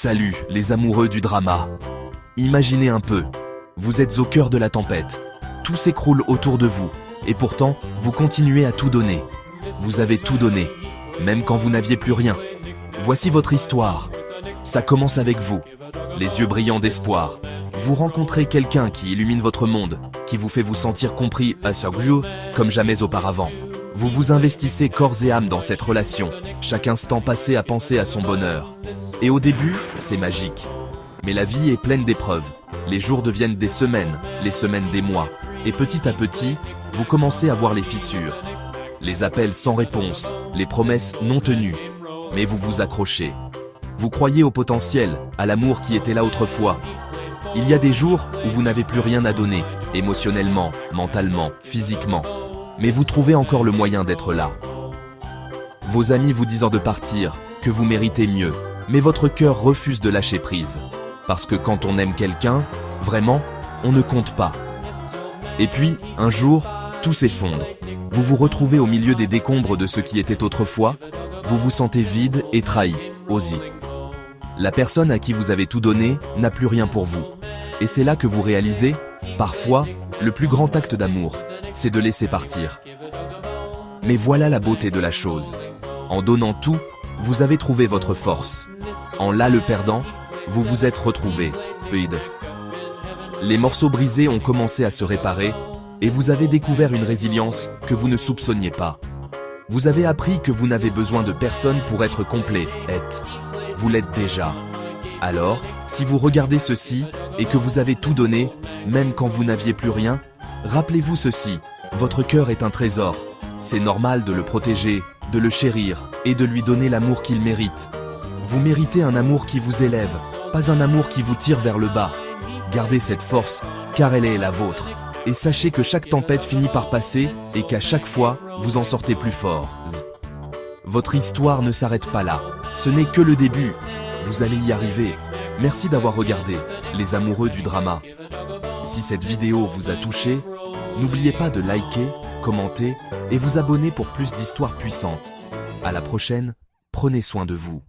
Salut, les amoureux du drama. Imaginez un peu, vous êtes au cœur de la tempête. Tout s'écroule autour de vous, et pourtant, vous continuez à tout donner. Vous avez tout donné, même quand vous n'aviez plus rien. Voici votre histoire. Ça commence avec vous, les yeux brillants d'espoir. Vous rencontrez quelqu'un qui illumine votre monde, qui vous fait vous sentir compris à chaque jour, comme jamais auparavant. Vous vous investissez corps et âme dans cette relation, chaque instant passé à penser à son bonheur. Et au début, c'est magique. Mais la vie est pleine d'épreuves. Les jours deviennent des semaines, les semaines des mois. Et petit à petit, vous commencez à voir les fissures. Les appels sans réponse, les promesses non tenues. Mais vous vous accrochez. Vous croyez au potentiel, à l'amour qui était là autrefois. Il y a des jours où vous n'avez plus rien à donner, émotionnellement, mentalement, physiquement. Mais vous trouvez encore le moyen d'être là. Vos amis vous disant de partir, que vous méritez mieux. Mais votre cœur refuse de lâcher prise. Parce que quand on aime quelqu'un, vraiment, on ne compte pas. Et puis, un jour, tout s'effondre. Vous vous retrouvez au milieu des décombres de ce qui était autrefois. Vous vous sentez vide et trahi, aussi. La personne à qui vous avez tout donné n'a plus rien pour vous. Et c'est là que vous réalisez, parfois, le plus grand acte d'amour, c'est de laisser partir. Mais voilà la beauté de la chose. En donnant tout, vous avez trouvé votre force. En là le perdant, vous vous êtes retrouvé. Les morceaux brisés ont commencé à se réparer, et vous avez découvert une résilience que vous ne soupçonniez pas. Vous avez appris que vous n'avez besoin de personne pour être complet, vous l'êtes déjà. Alors, si vous regardez ceci, et que vous avez tout donné, même quand vous n'aviez plus rien, rappelez-vous ceci, votre cœur est un trésor. C'est normal de le protéger, de le chérir, et de lui donner l'amour qu'il mérite. Vous méritez un amour qui vous élève, pas un amour qui vous tire vers le bas. Gardez cette force, car elle est la vôtre. Et sachez que chaque tempête finit par passer, et qu'à chaque fois, vous en sortez plus fort. Votre histoire ne s'arrête pas là. Ce n'est que le début. Vous allez y arriver. Merci d'avoir regardé, les amoureux du drama. Si cette vidéo vous a touché, n'oubliez pas de liker, commenter et vous abonner pour plus d'histoires puissantes. À la prochaine, prenez soin de vous.